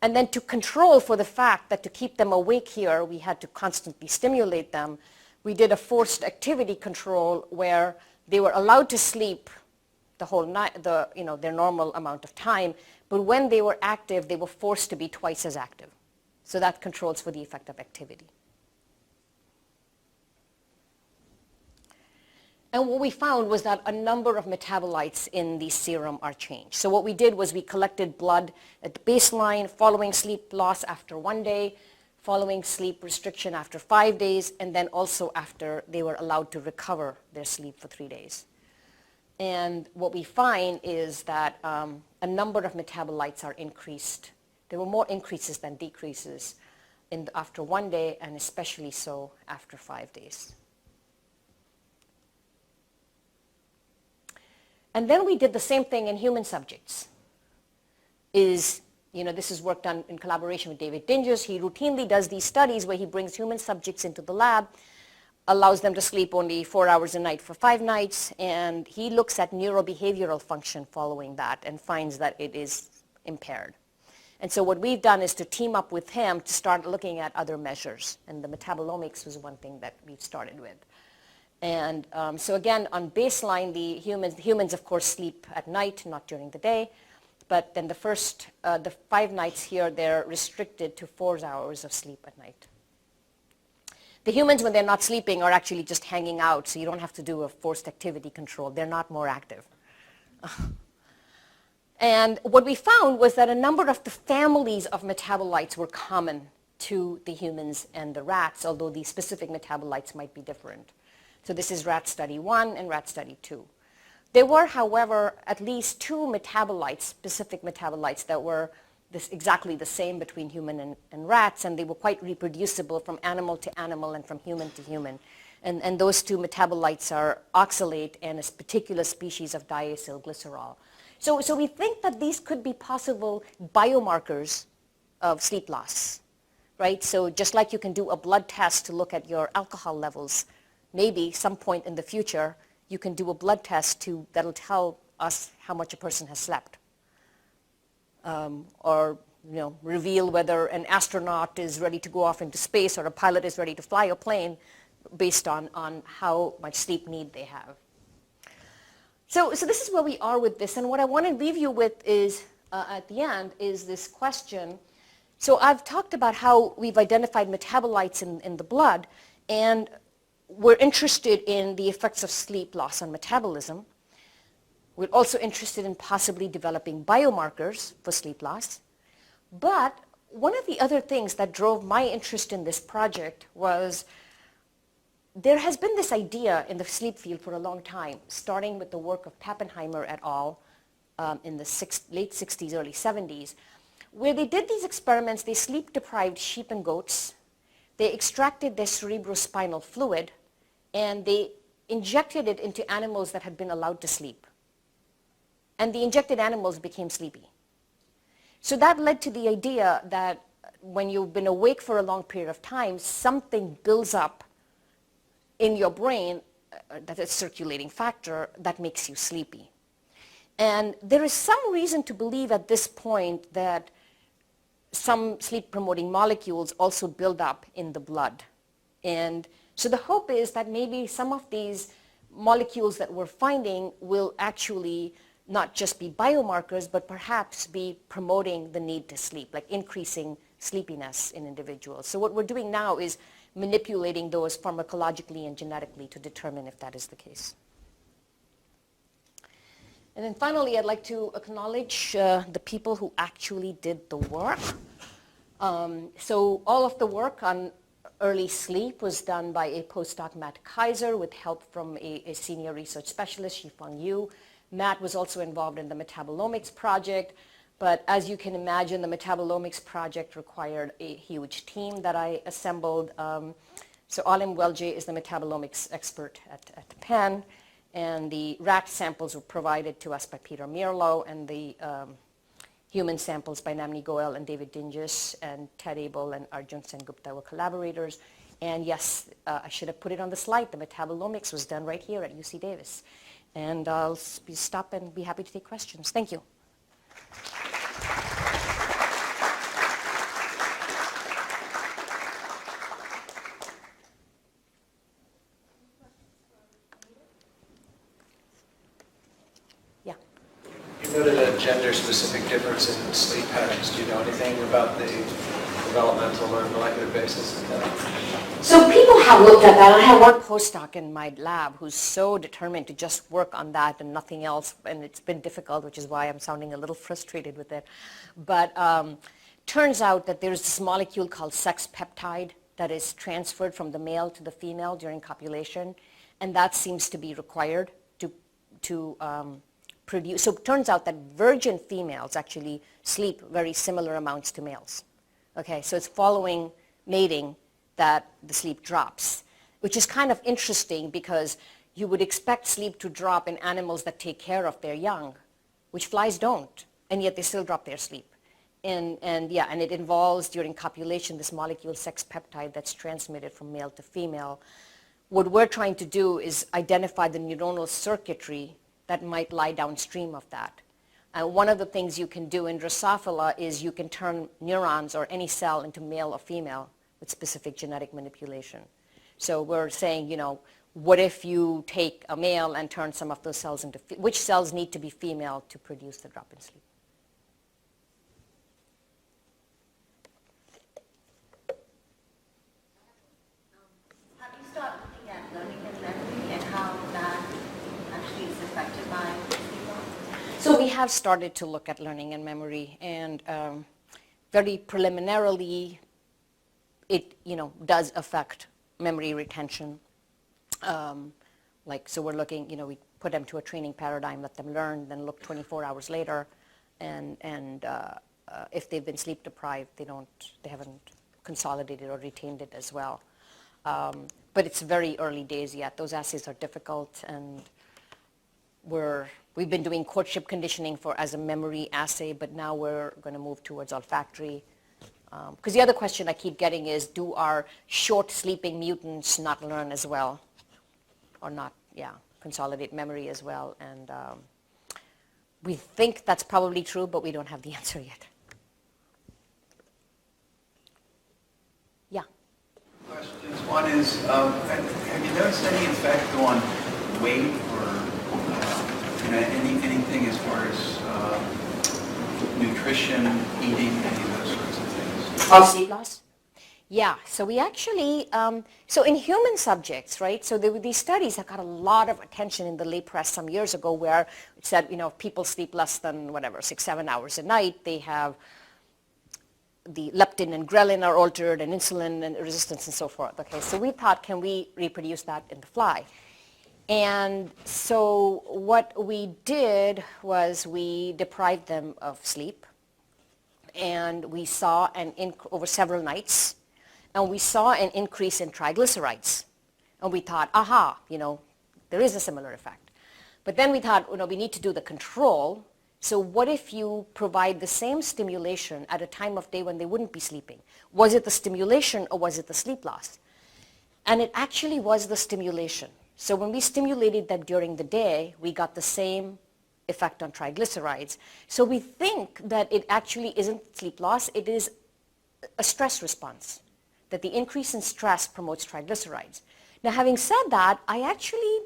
And then to control for the fact that to keep them awake here, we had to constantly stimulate them. We did a forced activity control where they were allowed to sleep the whole night, their normal amount of time. But when they were active, they were forced to be twice as active. So that controls for the effect of activity. And what we found was that a number of metabolites in the serum are changed. So what we did was we collected blood at the baseline, following sleep loss after 1 day, following sleep restriction after 5 days, and then also after they were allowed to recover their sleep for 3 days. And what we find is that a number of metabolites are increased. There were more increases than decreases after 1 day, and especially so after 5 days. And then we did the same thing in human subjects. This is work done in collaboration with David Dinges. He routinely does these studies where he brings human subjects into the lab, allows them to sleep only 4 hours a night for 5 nights, and he looks at neurobehavioral function following that and finds that it is impaired. And so what we've done is to team up with him to start looking at other measures, and the metabolomics was one thing that we've started with. And so again, on baseline, the humans of course sleep at night, not during the day. But then the 5 nights here, they're restricted to 4 hours of sleep at night. The humans, when they're not sleeping, are actually just hanging out, so you don't have to do a forced activity control. They're not more active. And what we found was that a number of the families of metabolites were common to the humans and the rats, although the specific metabolites might be different. So this is rat study 1 and rat study 2. There were, however, at least 2 metabolites, specific metabolites, that were exactly the same between human and rats, and they were quite reproducible from animal to animal and from human to human. And those 2 metabolites are oxalate and a particular species of diacylglycerol. So we think that these could be possible biomarkers of sleep loss, right? So just like you can do a blood test to look at your alcohol levels, maybe some point in the future, you can do a blood test that'll tell us how much a person has slept. Or reveal whether an astronaut is ready to go off into space or a pilot is ready to fly a plane based on how much sleep need they have. So this is where we are with this. And what I want to leave you with is, at the end, is this question. So I've talked about how we've identified metabolites in the blood, and we're interested in the effects of sleep loss on metabolism. We're also interested in possibly developing biomarkers for sleep loss. But one of the other things that drove my interest in this project was there has been this idea in the sleep field for a long time, starting with the work of Pappenheimer et al. In the late 60s, early 70s, where they did these experiments. They sleep-deprived sheep and goats. They extracted their cerebrospinal fluid, and they injected it into animals that had been allowed to sleep. and the injected animals became sleepy. So that led to the idea that when you've been awake for a long period of time, something builds up in your brain, that is circulating factor, that makes you sleepy. And there is some reason to believe at this point that some sleep-promoting molecules also build up in the blood. And so the hope is that maybe some of these molecules that we're finding will actually not just be biomarkers, but perhaps be promoting the need to sleep, like increasing sleepiness in individuals. So what we're doing now is manipulating those pharmacologically and genetically to determine if that is the case. And then finally, I'd like to acknowledge the people who actually did the work. So all of the work on early sleep was done by a postdoc, Matt Kaiser, with help from a senior research specialist, Shifeng Yu. Matt was also involved in the metabolomics project, but as you can imagine, the metabolomics project required a huge team that I assembled. So Alim Welje is the metabolomics expert at Penn, and the rat samples were provided to us by Peter Mierlo, and the human samples by Namni Goel and David Dinges, and Ted Abel and Arjun Sengupta were collaborators. And yes, I should have put it on the slide. The metabolomics was done right here at UC Davis. And I'll stop and be happy to take questions. Thank you. Yeah. You noted a gender-specific difference in sleep patterns. Do you know anything about the developmental or molecular basis of that? So people have looked at that. I have one postdoc in my lab who's so determined to just work on that and nothing else, and it's been difficult, which is why I'm sounding a little frustrated with it. But turns out that there's this molecule called sex peptide that is transferred from the male to the female during copulation, and that seems to be required to produce. So it turns out that virgin females actually sleep very similar amounts to males. Okay, so it's following mating that the sleep drops, which is kind of interesting because you would expect sleep to drop in animals that take care of their young, which flies don't, and yet they still drop their sleep. And it involves during copulation this molecule sex peptide that's transmitted from male to female. What we're trying to do is identify the neuronal circuitry that might lie downstream of that. And one of the things you can do in Drosophila is you can turn neurons or any cell into male or female with specific genetic manipulation. So we're saying, what if you take a male and turn some of those cells into, which cells need to be female to produce the drop in sleep? Have you started looking at learning and memory and how that actually is affected by sleep loss? So we have started to look at learning and memory, and very preliminarily, it does affect memory retention. So we're looking, we put them to a training paradigm, let them learn, then look 24 hours later, and if they've been sleep deprived, they haven't consolidated or retained it as well. But it's very early days yet. Those assays are difficult, and we've been doing courtship conditioning as a memory assay, but now we're going to move towards olfactory. Because the other question I keep getting is, do our short sleeping mutants not learn as well? Or not, consolidate memory as well? And we think that's probably true, but we don't have the answer yet. Yeah? Questions. One is, have you noticed any effect on weight or anything as far as nutrition, eating, any of those sorts of things? Of sleep loss? Yeah, so we actually, so in human subjects, right, so there were these studies that got a lot of attention in the lay press some years ago where it said, if people sleep less than, 6-7 hours a night, they have the leptin and ghrelin are altered and insulin and resistance and so forth. Okay, so we thought, can we reproduce that in the fly? And so what we did was we deprived them of sleep, and we saw over several nights, and we saw an increase in triglycerides. And we thought, aha, there is a similar effect. But then we thought, we need to do the control. So what if you provide the same stimulation at a time of day when they wouldn't be sleeping? Was it the stimulation or was it the sleep loss? And it actually was the stimulation. So when we stimulated them during the day, we got the same effect on triglycerides. So we think that it actually isn't sleep loss, it is a stress response, that the increase in stress promotes triglycerides. Now, having said that, I actually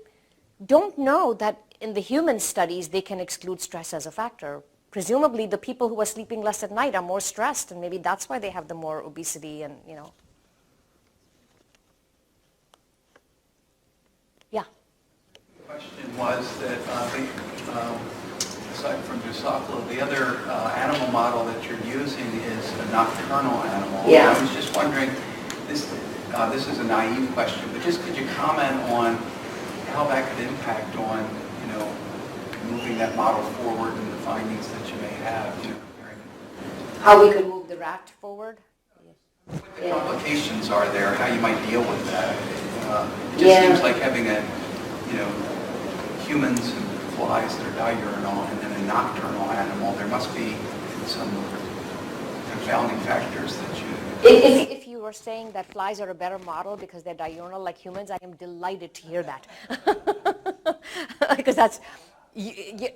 don't know that in the human studies they can exclude stress as a factor. Presumably the people who are sleeping less at night are more stressed, and maybe that's why they have the more obesity and, Yeah. The question was that aside from Dusakla, the other animal model that you're using is a nocturnal animal. Yeah. I was just wondering, this is a naive question, but just could you comment on how that could impact on, moving that model forward and the findings that you may have, comparing How we could move the rat forward? what the complications are there, how you might deal with that. It just seems like having humans and flies that are diurnal and then a nocturnal animal, there must be some confounding factors that you... If you were saying that flies are a better model because they're diurnal like humans, I am delighted to hear that. Because that's,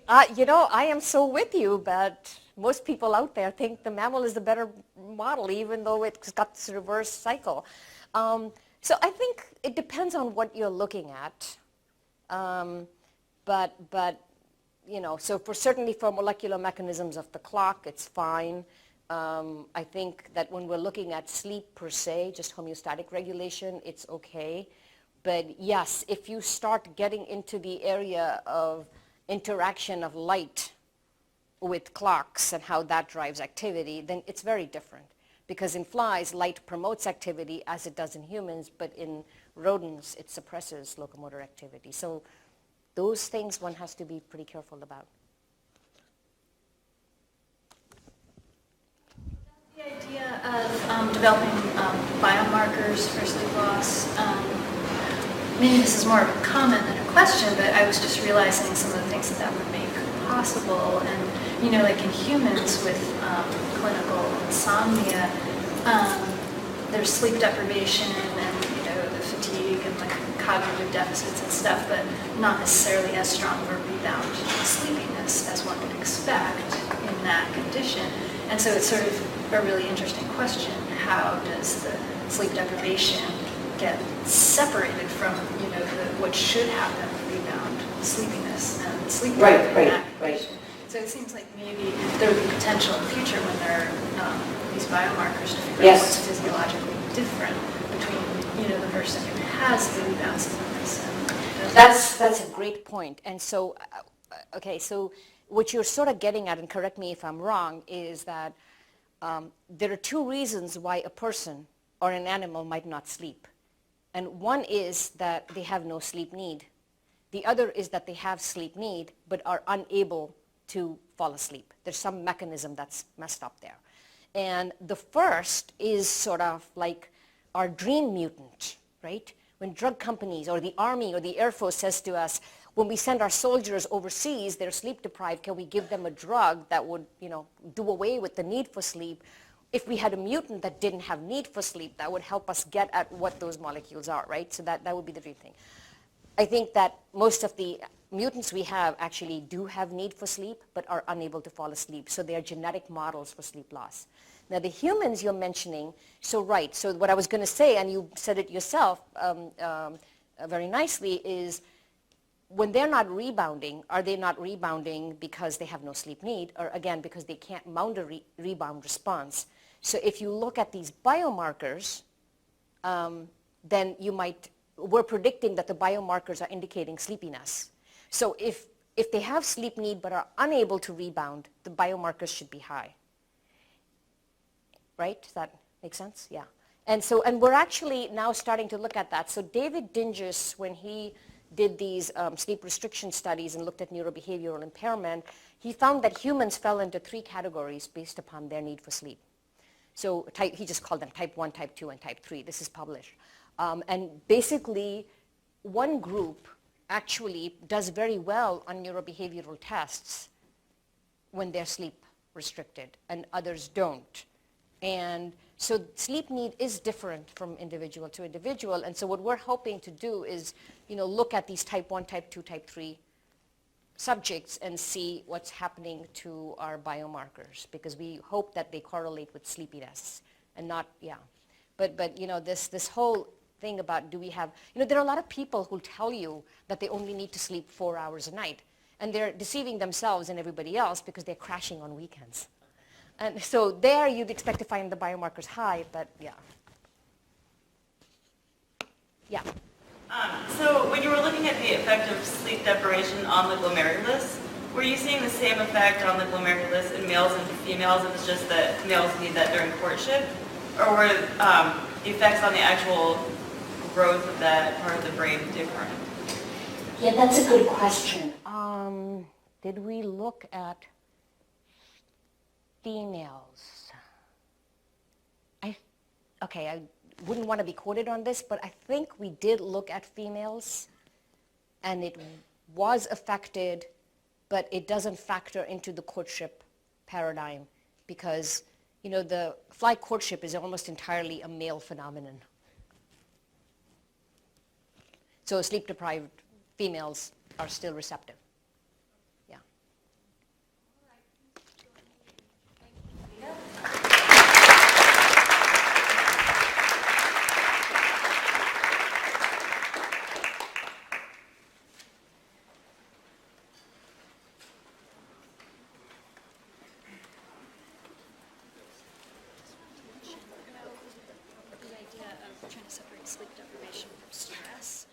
I am so with you, but most people out there think the mammal is the better model, even though it's got this reverse cycle. So I think it depends on what you're looking at. But so certainly for molecular mechanisms of the clock, it's fine. I think that when we're looking at sleep per se, just homeostatic regulation, it's okay. But yes, if you start getting into the area of interaction of light with clocks and how that drives activity, then it's very different. Because in flies, light promotes activity as it does in humans, but in rodents, it suppresses locomotor activity. So those things one has to be pretty careful about. The idea of developing biomarkers for sleep loss, maybe this is more of a comment than a question, but I was just realizing some of the things that would make possible. And, like in humans with clinical insomnia, there's sleep deprivation and, the fatigue and like cognitive deficits and stuff, but not necessarily as strong of a rebound sleepiness as one would expect in that condition. And so it's sort of a really interesting question. How does the sleep deprivation get separated from, what should happen, rebound sleepiness and sleep in that condition? So it seems like maybe there would be potential in the future when there are these biomarkers to figure out what's physiologically different between, the person who has the rebound sleepiness and That's a great point. And so, so what you're sort of getting at, and correct me if I'm wrong, is that there are two reasons why a person or an animal might not sleep. And one is that they have no sleep need. The other is that they have sleep need but are unable to fall asleep. There's some mechanism that's messed up there. And the first is sort of like our dream mutant, right? When drug companies or the Army or the Air Force says to us, when we send our soldiers overseas, they're sleep deprived, can we give them a drug that would, do away with the need for sleep? If we had a mutant that didn't have need for sleep, that would help us get at what those molecules are, right? So that would be the dream thing. I think that most of the mutants we have actually do have need for sleep, but are unable to fall asleep. So they are genetic models for sleep loss. Now the humans you're mentioning, so right, so what I was going to say, and you said it yourself very nicely, is when they're not rebounding, are they not rebounding because they have no sleep need, or again, because they can't mount a rebound response? So if you look at these biomarkers, then we're predicting that the biomarkers are indicating sleepiness. So if they have sleep need but are unable to rebound, the biomarkers should be high. Right? Does that make sense? Yeah. And we're actually now starting to look at that. So David Dinges, when he did these sleep restriction studies and looked at neurobehavioral impairment, he found that humans fell into 3 categories based upon their need for sleep. So he just called them type 1, type 2, and type 3. This is published. And basically, one group actually does very well on neurobehavioral tests when they're sleep restricted and others don't. And so sleep need is different from individual to individual. And so what we're hoping to do is, look at these type 1, type 2, type 3 subjects and see what's happening to our biomarkers, because we hope that they correlate with sleepiness and not, But this whole thing about do we have, there are a lot of people who tell you that they only need to sleep 4 hours a night. And they're deceiving themselves and everybody else because they're crashing on weekends. And so there you'd expect to find the biomarkers high, but yeah. So when you were looking at the effect of sleep deprivation on the glomerulus, were you seeing the same effect on the glomerulus in males and females? It was just that males need that during courtship? Or were the effects on the actual growth of that part of the brain different? Yeah, that's a good question. Did we look at females? I wouldn't want to be quoted on this, but I think we did look at females, and it was affected, but it doesn't factor into the courtship paradigm because, the fly courtship is almost entirely a male phenomenon. So sleep-deprived females are still receptive. Yeah. The idea of trying to separate sleep deprivation from stress.